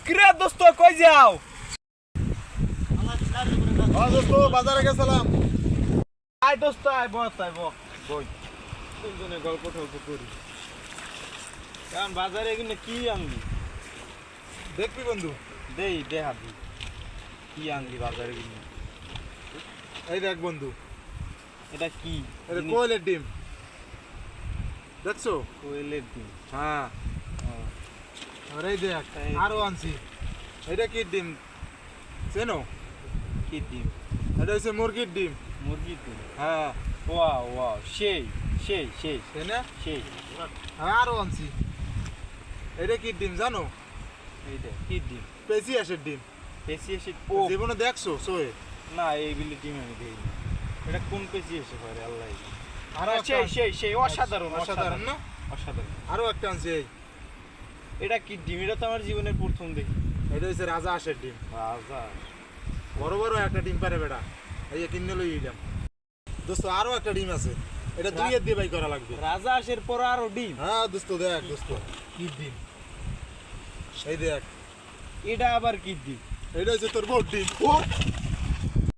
কিরে দোস্ত কই যাও? দোস্ত বাজারে গেছিলাম। আয় দোস্ত আয় বই তিনজনে গল্প টল্প করি। কারণ বাজারে এগুলো কি আনলি? দেখবি বন্ধু, দেখাবি কি আনলি বাজারে কিনে। এই দেখ বন্ধু, এটা কি? এটা কোয়েলের ডিম দেখছো? কোয়েলের ডিম। হ্যাঁ, আর এই দেখ আরো আনছি। এটা কি ডিম চেনো? কি ডিম? এটা হচ্ছে মুরগির ডিম। মুরগির ডিম। হ্যাঁ, ওয়াও সেই সেই সেই তাই না? সেই। হ্যাঁ, আরো আনছি। এটা কি ডিম জানো? এইটা কি ডিম? পেসিয়াসের ডিম। পেশি এসে জীবনে দেখছো সোয়ে? না, এইগুলি ডিম আমি দেইনি। এটা কোন পেশি এসে পারে আল্লাহ। আরো সেই সেই সেই অসাধারণ অসাধারণ না? অসাধারণ। আরো একটা আনছি। এই এটা কি ডিম? এটা তো আমার জীবনের প্রথম দেখি। এটা হচ্ছে রাজা হাঁসের ডিম। রাজা বড় বড় একটা ডিম পারে বেটা, এই কিনে লই এলাম। দোস্ত আরো একটা ডিম আছে, এটা দুইয়ের দিয়ে বাই করা লাগবে। রাজা আসের পর আরো ডিম? হ্যাঁ দোস্ত দেখ, দোস্ত কি ডিম, এই দেখ। এটা আবার কি ডিম? এটা হচ্ছে তোর বড় ডিম। ও